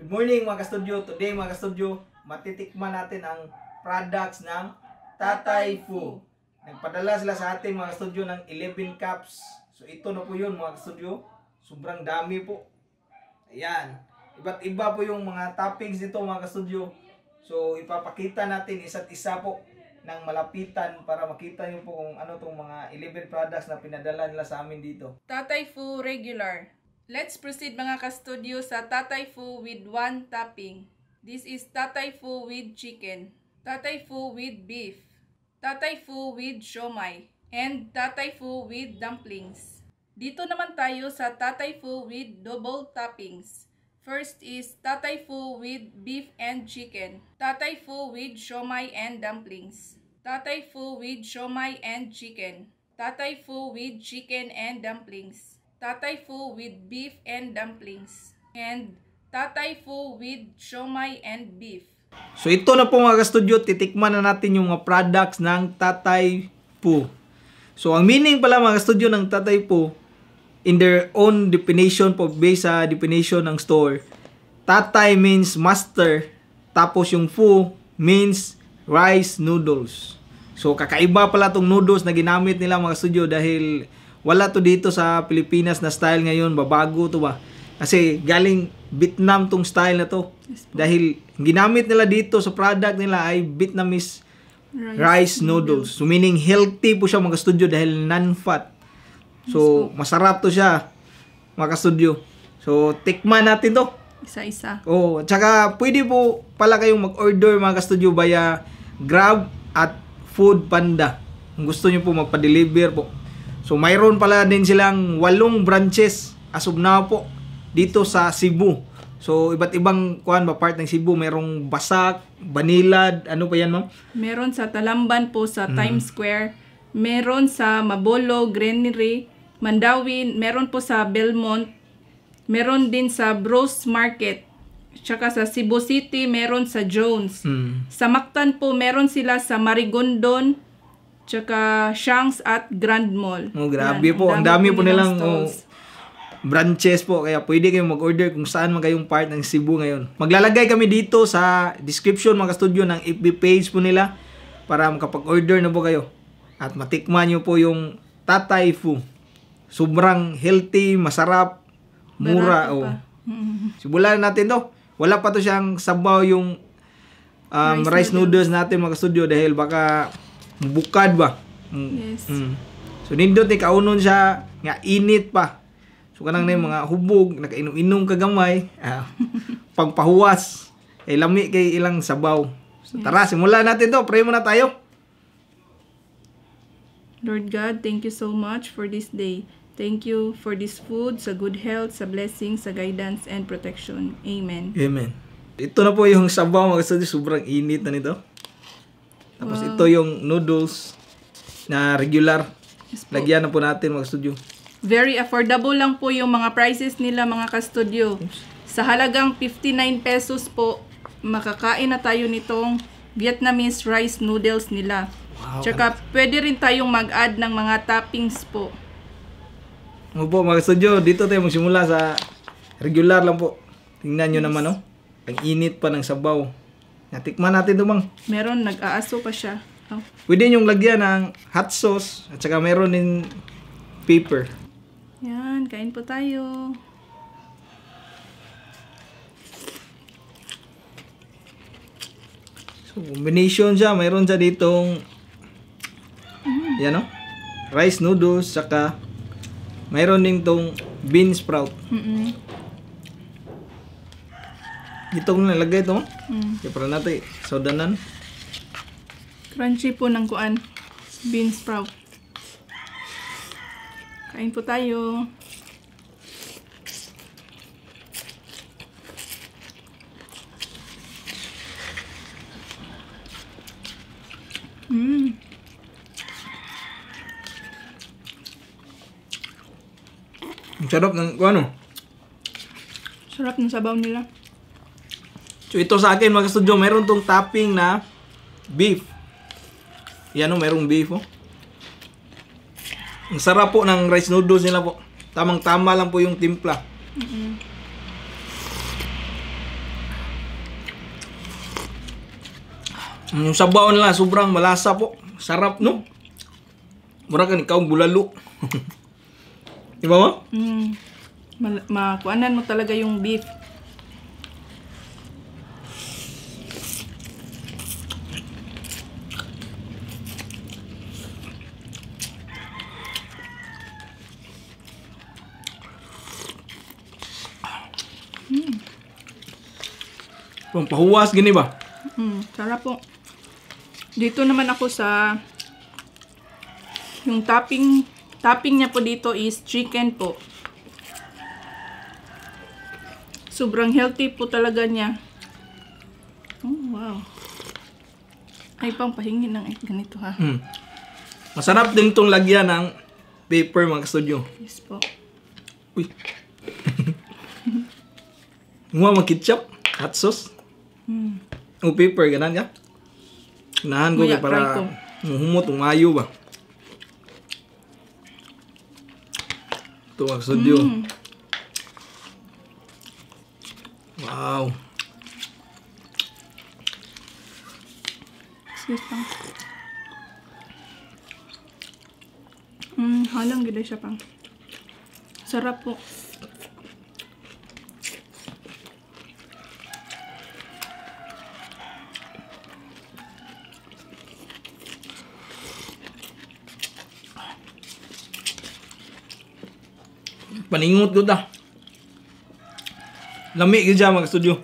Good morning mga ka-studio. Today mga ka-studio, matitikman natin ang products ng Tatay Fu. Nagpadala sila sa atin mga ka-studio ng 11 cups. So ito na po yun mga ka-studio. Sobrang dami po. Ayan. Iba't iba po yung mga toppings nito mga ka-studio. So ipapakita natin isa't isa po ng malapitan para makita nyo po kung ano tong mga 11 products na pinadala nila sa amin dito. Tatay Fu regular. Let's proceed mga ka-studio sa Tatay Fu with 1 topping. This is Tatay Fu with chicken, Tatay Fu with beef, Tatay Fu with siomai, and Tatay Fu with dumplings. Dito naman tayo sa Tatay Fu with double toppings. First is Tatay Fu with beef and chicken, Tatay Fu with siomai and dumplings, Tatay Fu with siomai and chicken, Tatay Fu with chicken and dumplings, Tatay Fu with beef and dumplings, and Tatay Fu with siomai and beef. So ito na po mga ka-studio, titikman na natin yung mga products ng Tatay Fu. So ang meaning pala mga ka-studio ng Tatay Fu, in their own definition po, based sa definition ng store, Tatay means master, tapos yung Fu means rice noodles. So kakaiba pala tong noodles na ginamit nila mga ka-studio dahil wala to dito sa Pilipinas na style ngayon, babago to ba? Kasi galing Vietnam tong style na to. Dahil ginamit nila dito sa product nila ay Vietnamese rice noodles. So meaning healthy po siya mga studio dahil non-fat. So masarap to siya mga studio. So tikman natin to. Isa-isa. Oh, at saka pwede po pala kayong mag-order mga studio via Grab at Food Panda. Kung gusto niyo po magpa-deliver po. So mayroon pala din silang 8 branches as of now po dito sa Cebu. So iba't ibang part ng Cebu, merong Basak, Banilad, ano pa yan no? Meron sa Talamban po sa Times Square, meron sa Mabolo, Granary, Mandawi, meron po sa Belmont, meron din sa Bros Market, tsaka sa Cebu City, meron sa Jones. Sa Mactan po, meron sila sa Marigondon, tsaka Shanks at Grand Mall. Oh, grabe po. Ang dami po nilang branches po. Kaya pwede kayong mag-order kung saan man kayong part ng Cebu ngayon. Maglalagay kami dito sa description mga studio ng FB page po nila para makapag-order na po kayo. At matikman nyo po yung Tatay Fu. Sobrang healthy, masarap, mura. Oh. Simulan natin to. Wala pa to siyang sabaw yung rice noodles natin mga studio dahil baka bukad ba? Yes. So nindot ni kaunon siya nga init pa. So kanang na yung mga hubog, nakainom-inom kagamay, pagpahuwas, lami kay ilang sabaw. So tara, simulan natin to. Pray muna tayo. Lord God, thank you so much for this day. Thank you for this food, sa good health, sa blessings, sa guidance and protection. Amen. Amen. Ito na po yung sabaw mga studio, sobrang init na nito. Tapos ito yung noodles na regular. Yes, lagyan na po natin mga studio. Very affordable lang po yung mga prices nila mga ka-studio. Sa halagang 59 pesos po, makakain na tayo nitong Vietnamese rice noodles nila. Wow. Tsaka pwede rin tayong mag-add ng mga toppings po. Ano po mga studio, dito tayo magsimula sa regular lang po. Tingnan nyo naman oh. Ang init pa ng sabaw. Natikman natin ito, mang. Meron, nag-aaso pa siya. Oh. Pwede yung lagyan ng hot sauce at saka meron din pepper. Yan, kain po tayo. So, combination siya. Mayroon siya ditong yan o. Rice noodles saka mayroon din tong bean sprout. Itong nalagay ito. Kaya para natin sodanan. Crunchy po ng kuan. Bean sprout. Kain po tayo. Ang sarap ng ano. Sarap ng sabaw nila. So ito sa akin mga studio, meron tong topping na beef. Yan o, merong beef oh. Ang sarap po ng rice noodles nila po. Tamang-tama lang po yung timpla. Yung sabaw nila, sobrang malasa po. Sarap, no? Mura ka ikaw bulalo. Di ba mo? Makuanan mo talaga yung beef. Pampahuwas, gini ba? Sarap po. Dito naman ako sa yung topping niya po dito is chicken po. Sobrang healthy po talaga niya. Oh, wow. Ay, pang pahingin ng ganito ha. Masarap din itong lagyan ng paper mga studio. Yes po. Uy. Nga mag ketchup, hot sauce. O paper, ganan ka? Nahan ko Kuya, try para ko. humot, umayo ba? Ito mga studio. Wow. Excuse pang. Halang gila siya pang. Sarap po. Paningot ko ta. Lami ka dyan mga studio.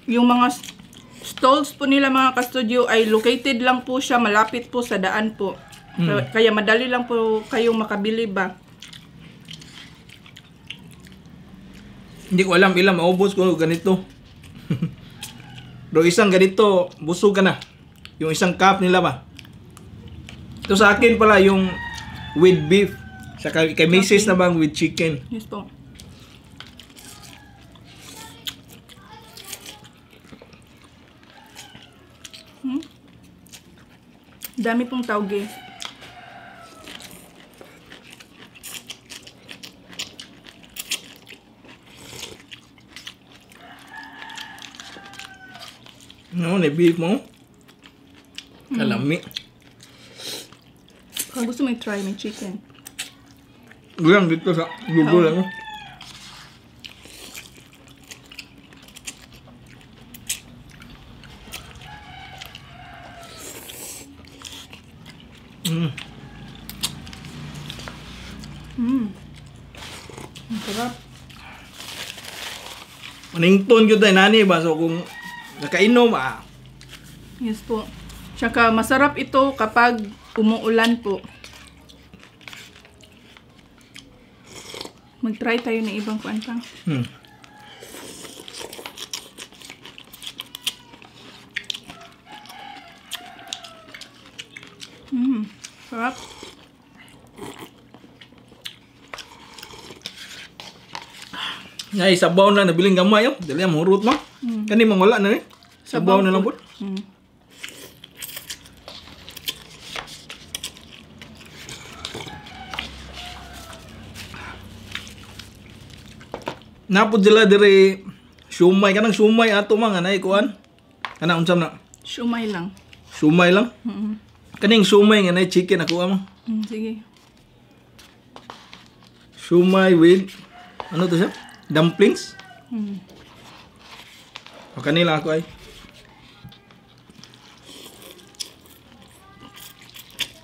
Yung mga stalls po nila mga ka-studio ay located lang po siya, malapit po sa daan po. Kaya madali lang po kayong makabili ba. Hindi ko alam ilang maubos ko ganito. Pero isang ganito, busog ka na. Yung isang cup nila ba? Ito sa akin pala yung with beef. Sa kay Mrs. naman with chicken. Yes po. Dami pong tauge. No, na beef mo. Kalami. Kung gusto mo i-try may chicken. Gulang dito sa gubo lang. Ang sarap. Manington ko tayo nani ba? So kung nakainom Yes po. Tsaka masarap ito kapag umuulan po. Mag-try tayo ng ibang kuantang. Sarap. Ngay sabaw na nabiling gamay yo. Dali mo hurot mo. Kani mangwala na eh. Sabaw na lang po. Napod sila dire sumay kanang sumay ato mga nay kuan. Kana unsam na? Shumay lang. Sumay lang. Kaning sumay nga nay chicken ako mo. Sige. Sumay with ano to siya? Dumplings. O kanila ako ay.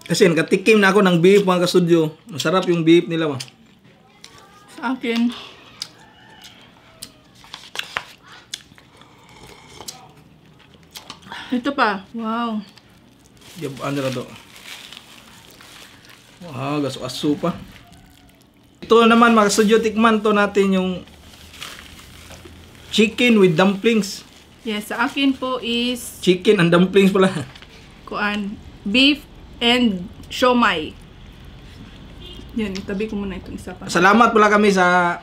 Kasi nakatikim na ako ng beef mga ka-studio. Masarap yung beef nila ba. Sa akin, ito pa. Wow. Ano na to? Wow, gaso-aso pa. Ito naman mga ka-studio, tikman to natin yung chicken with dumplings. Yes, sa akin po is Chicken and dumplings pala. beef and siomai. Yan, itabi ko muna itong isa pa. Salamat pala kami sa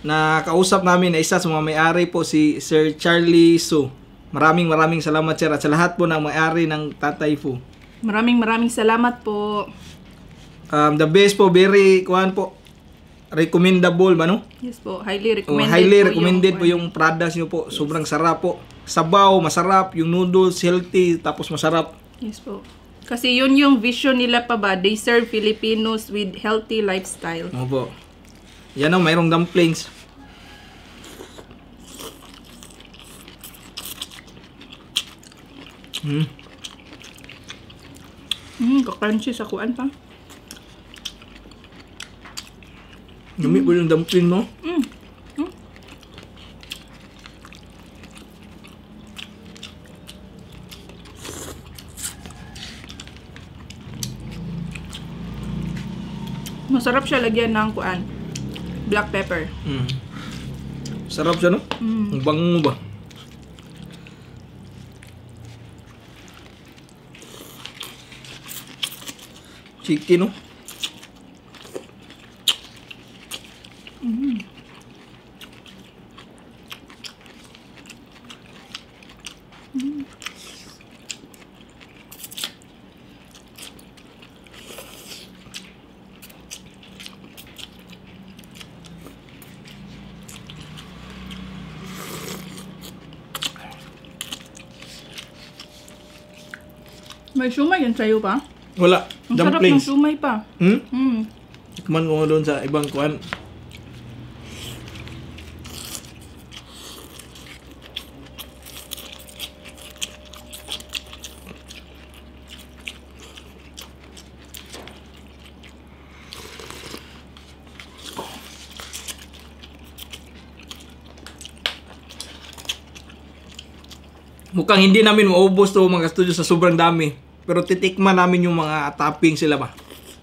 nakausap namin na isa sa mga may-ari po si Sir Charlie Su. Maraming salamat sir at sa lahat po ng may-ari ng Tatay Fu. Maraming salamat po. The best po, very kuhan po. recommendable ba no? Yes po, highly Oh, recommended highly po recommended po yung yung products nyo po. Sobrang sarap po. Sabaw, masarap. Yung noodles, healthy, tapos masarap. Yes po. Kasi yun yung vision nila pa ba, they serve Filipinos with healthy lifestyle. Opo. Yan o, mayroong dumplings. Kakrunchy sa kuan pa. Yummy po yung dumpling no? Masarap siya lagyan ng kuan, black pepper. Sarap siya no? Ang bango ba? Chicken no? May shumay yan sa'yo pa? Wala. Ang sarap ng Dumplings. shumay pa. Tikman ko doon sa ibang kuan. Mukhang hindi namin maubos to mga studio sa sobrang dami. Pero titikman namin yung mga topping sila ba.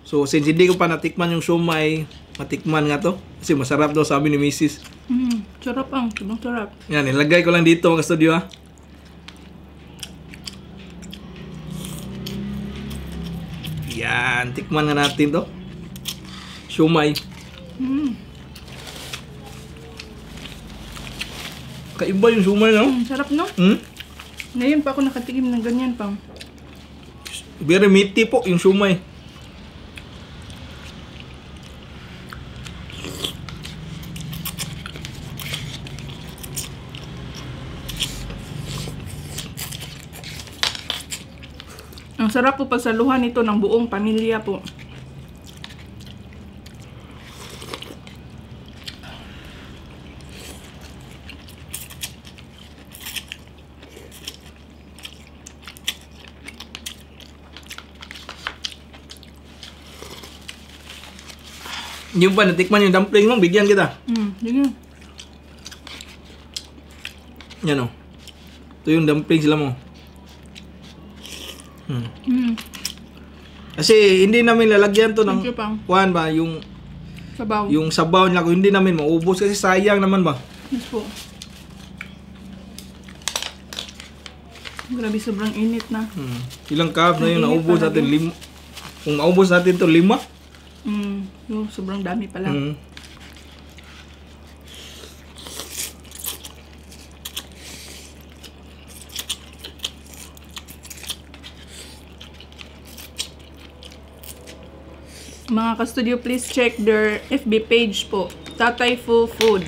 So since hindi ko pa natikman yung shumai, matikman nga to. Kasi masarap daw sabi ni Mrs. Sarap ang, sobrang sarap. Yan, ilagay ko lang dito mga studio ha. Yan, tikman nga natin to. Shumai. Kaiba yung shumai no? Sarap no? Ngayon pa ako nakatikim ng ganyan pang. Very meaty po yung shumai. Ang sarap po pagsaluhan ito ng buong pamilya po. Yung ba, natikman yung dumpling mo, bigyan kita. Yun. Yan o. Ito yung dumpling sila mo. Kasi hindi namin lalagyan to ng Thank you, Pang. kuhan ba, yung Sabaw. sabaw nila ko hindi namin maubos kasi sayang naman ba. Yes po. Grabe, sobrang init na. Ilang cup na yun Ang init naubos talaga. natin, 5. Kung maubos natin to 5. Yung sobrang dami pala. Mga ka-studio, please check their FB page po, Tatay Fu Food.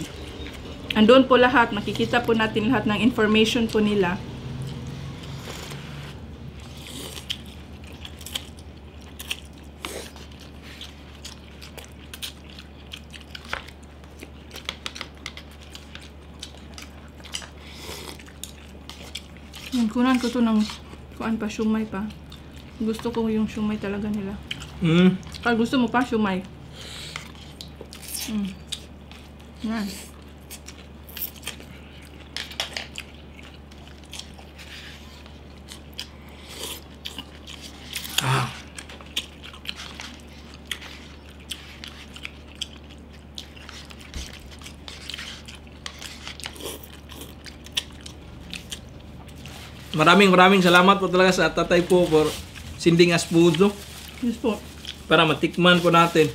Andun po lahat, makikita po natin lahat ng information po nila. Yan, kunan ko to ng kuan pa, shumay pa. Gusto ko yung shumay talaga nila. Pag gusto mo pa, shumay. Yan. Maraming salamat po talaga sa tatay po for sending us food no? Yes po. Para matikman po natin.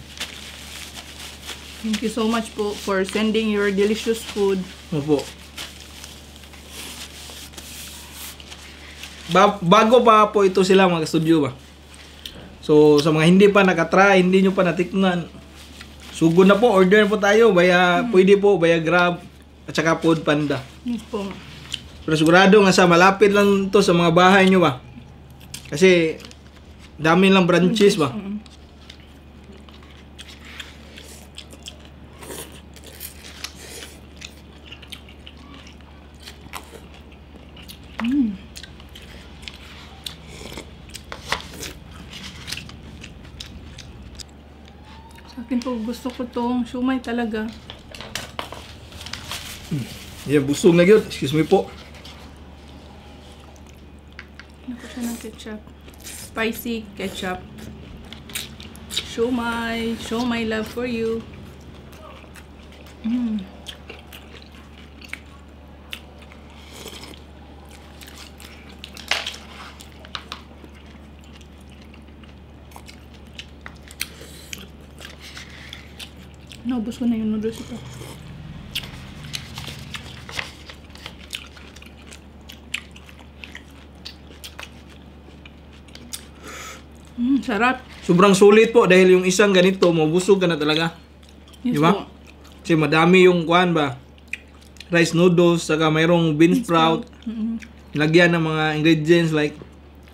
Thank you so much po for sending your delicious food. Opo. Bago pa po ito sila mga studio ba. So sa mga hindi pa nakatry, hindi nyo pa natikman, Sugod na po, order po tayo. Pwede po, Grab at saka Food Panda. Yes po. Pero sigurado nga sa malapit lang to sa mga bahay nyo ba? Kasi dami lang branches ba? Sa akin po, gusto ko tong siomai talaga. Yeah, busog na yun. Excuse me po. Naku siya ng ketchup. Spicy ketchup. Siomai love for you. Naubos ko na yung noodles ito. Sarap. Sobrang sulit po dahil yung isang ganito, mabusog ka na talaga. Yes, Di ba? po. Kasi madami yung kuhan ba? Rice noodles, saka mayroong bean sprout. Lagyan ng mga ingredients like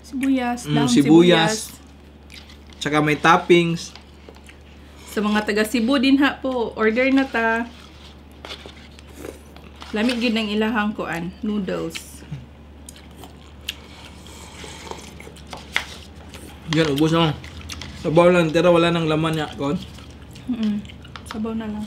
Sibuyas, daong sibuyas. sibuyas. Saka may toppings. Sa mga taga Cebu din ha po, order na ta. Lamig gid ng ilahang kuan, noodles. Yan, ubos na. Sabaw lang, tira wala nang laman niya. Kon. Sabaw na lang.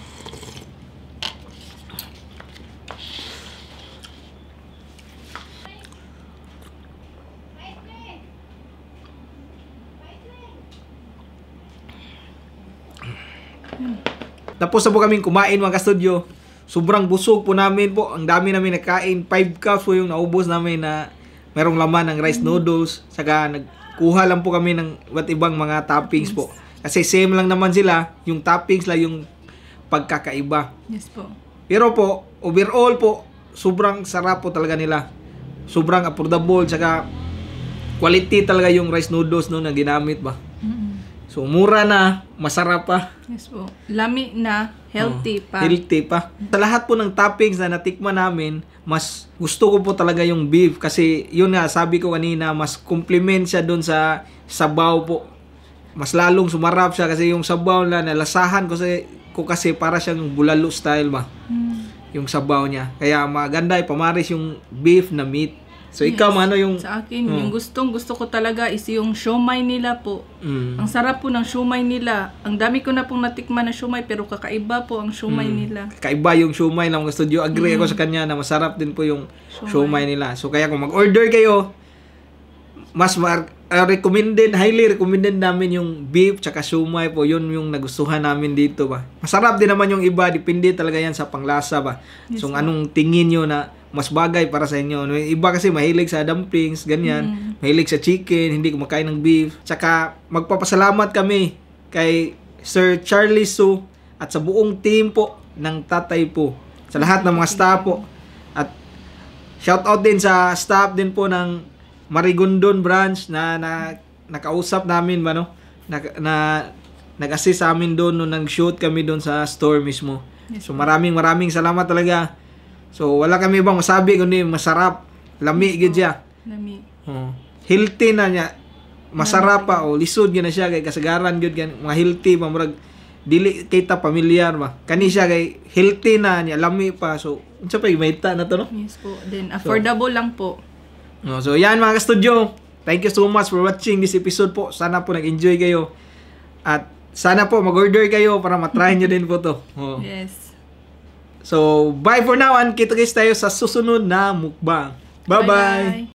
Tapos na po kaming kumain mga ka-studio. Sobrang busog po namin po. Ang dami namin nakain. 5 cups po yung naubos namin na merong laman ng rice noodles. Saka nagkuha lang po kami ng iba't ibang mga toppings po. Kasi same lang naman sila. Yung toppings lang yung pagkakaiba. Yes po. Pero po, overall po, sobrang sarap po talaga nila. Sobrang affordable. Saka quality talaga yung rice noodles no, na ginamit ba. So, mura na, masarap pa. Yes po. Lami na, healthy pa. Healthy pa. Sa lahat po ng toppings na natikman namin, mas gusto ko po talaga yung beef. Kasi yun nga, sabi ko kanina, mas compliment siya dun sa sabaw po. Mas lalong sumarap siya kasi yung sabaw na nalasahan ko kasi para siyang bulalo style ba. Yung sabaw niya. Kaya maganda ipamaris yung beef na meat. So, ikaw, ano yung... Sa akin, yung gusto ko talaga is yung siomai nila po. Ang sarap po ng siomai nila. Ang dami ko na pong natikman na siomai, pero kakaiba po ang siomai nila. Kakaiba yung siomai lang mga studio. Agree ako sa kanya na masarap din po yung siomai nila. So, kaya kung mag-order kayo, mas highly recommended namin yung beef tsaka siomai po. Yun yung nagustuhan namin dito ba. Masarap din naman yung iba. Depende talaga yan sa panglasa ba. Yes, so, anong tingin nyo na mas bagay para sa inyo. Iba kasi mahilig sa dumplings, ganyan. Mahilig sa chicken, hindi kumakain ng beef. Tsaka magpapasalamat kami kay Sir Charlie Su at sa buong team po ng Tatay Po. Sa lahat ng mga staff po. At shout out din sa staff din po ng Marigondon branch na nakausap namin ba no? Nag-assist sa amin doon nung nag-shoot kami doon sa store mismo. So maraming salamat talaga. So, wala kami ibang masabi kundi masarap. Lami gid siya. Lami. Healthy na niya. Masarap pa o lisod gyud na siya kay kasagaran gyud mga healthy pa murag dili kita pamilyar ba. Kani siya kay healthy na niya, lami pa. So, unsa pa mahita na to no? Yes po. Then affordable lang po. So, yan mga ka-studio. Thank you so much for watching this episode po. Sana po nag-enjoy kayo. At sana po mag-order kayo para matry nyo din po to. Yes. So, bye for now and kita-kits tayo sa susunod na mukbang. Bye-bye!